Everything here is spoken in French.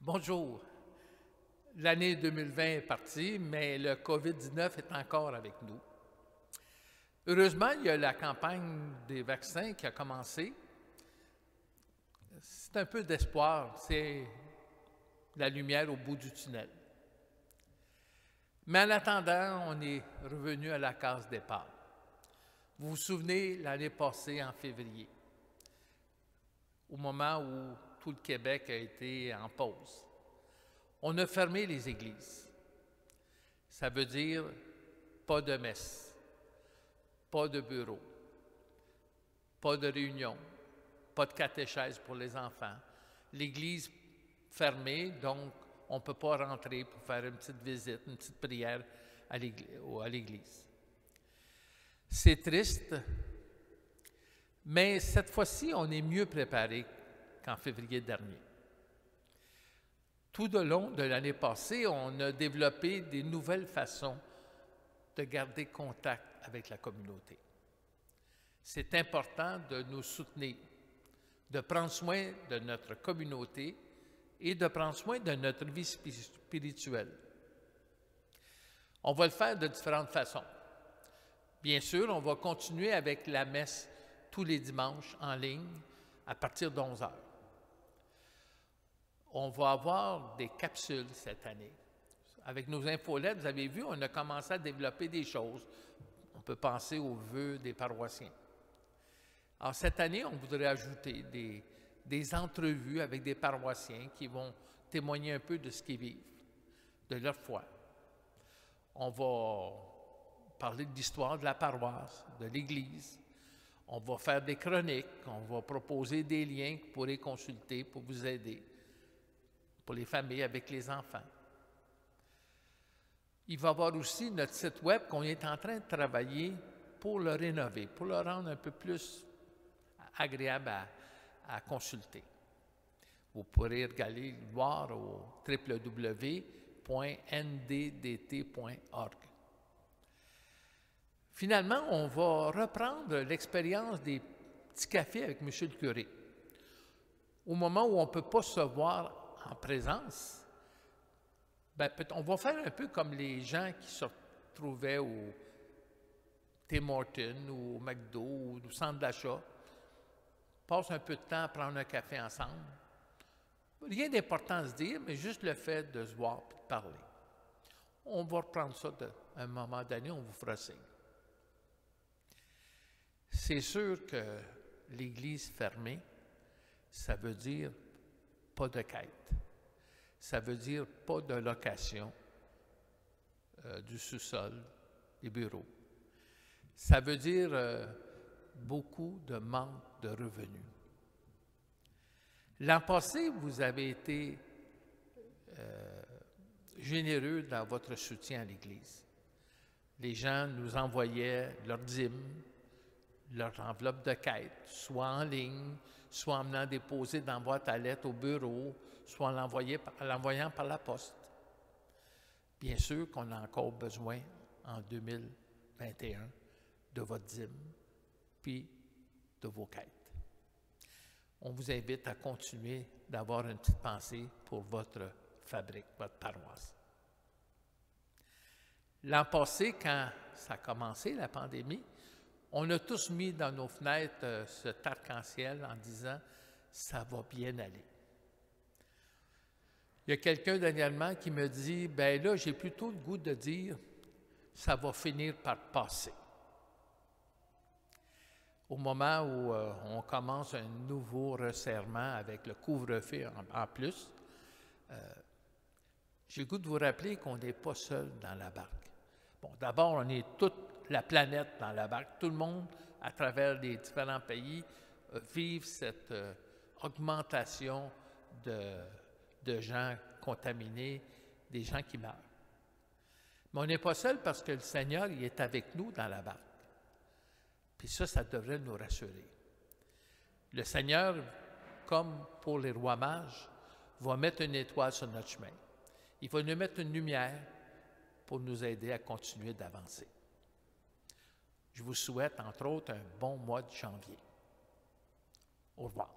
Bonjour. L'année 2020 est partie, mais le COVID-19 est encore avec nous. Heureusement, il y a la campagne des vaccins qui a commencé. C'est un peu d'espoir, c'est la lumière au bout du tunnel. Mais en attendant, on est revenu à la case départ. Vous vous souvenez, l'année passée, en février, au moment où tout le Québec a été en pause, on a fermé les églises. Ça veut dire pas de messe, pas de bureau, pas de réunion, pas de catéchèse pour les enfants. L'église fermée, donc on ne peut pas rentrer pour faire une petite visite, une petite prière à l'église. C'est triste, mais cette fois-ci, on est mieux préparé qu'en février dernier. Tout au long de l'année passée, on a développé des nouvelles façons de garder contact avec la communauté. C'est important de nous soutenir, de prendre soin de notre communauté et de prendre soin de notre vie spirituelle. On va le faire de différentes façons. Bien sûr, on va continuer avec la messe tous les dimanches en ligne à partir de 11 heures. On va avoir des capsules cette année. Avec nos infolettes, vous avez vu, on a commencé à développer des choses. On peut penser aux vœux des paroissiens. Alors, cette année, on voudrait ajouter des entrevues avec des paroissiens qui vont témoigner un peu de ce qu'ils vivent, de leur foi. On va parler de l'histoire de la paroisse, de l'Église. On va faire des chroniques, on va proposer des liens que vous pourrez consulter pour vous aider, pour les familles avec les enfants. Il va y avoir aussi notre site web qu'on est en train de travailler pour le rénover, pour le rendre un peu plus agréable à consulter. Vous pourrez regarder, voir au www.nddt.org. Finalement, on va reprendre l'expérience des petits cafés avec M. le curé. Au moment où on ne peut pas se voir en présence, on va faire un peu comme les gens qui se retrouvaient au Tim Hortons ou au McDo ou au centre d'achat. Passent un peu de temps à prendre un café ensemble. Rien d'important à se dire, mais juste le fait de se voir et de parler. On va reprendre ça à un moment donné, on vous fera signe. C'est sûr que l'Église fermée, ça veut dire pas de quête. Ça veut dire pas de location du sous-sol, des bureaux. Ça veut dire beaucoup de manque de revenus. L'an passé, vous avez été généreux dans votre soutien à l'Église. Les gens nous envoyaient leurs dîmes, leur enveloppe de quête, soit en ligne, soit en venant déposer dans boîte à lettres au bureau, soit en l'envoyant par la poste. Bien sûr qu'on a encore besoin, en 2021, de votre dîme, puis de vos quêtes. On vous invite à continuer d'avoir une petite pensée pour votre fabrique, votre paroisse. L'an passé, quand ça a commencé, la pandémie, on a tous mis dans nos fenêtres cet arc-en-ciel en disant « ça va bien aller ». Il y a quelqu'un dernièrement qui me dit « ben là, j'ai plutôt le goût de dire « ça va finir par passer ». Au moment où on commence un nouveau resserrement avec le couvre-feu en plus, j'ai le goût de vous rappeler qu'on n'est pas seul dans la barque. Bon, d'abord, on est toute la planète dans la barque. Tout le monde, à travers les différents pays, vivent cette augmentation de gens contaminés, des gens qui meurent. Mais on n'est pas seul parce que le Seigneur, il est avec nous dans la barque. Puis ça devrait nous rassurer. Le Seigneur, comme pour les rois mages, va mettre une étoile sur notre chemin. Il va nous mettre une lumière pour nous aider à continuer d'avancer. Je vous souhaite, entre autres, un bon mois de janvier. Au revoir.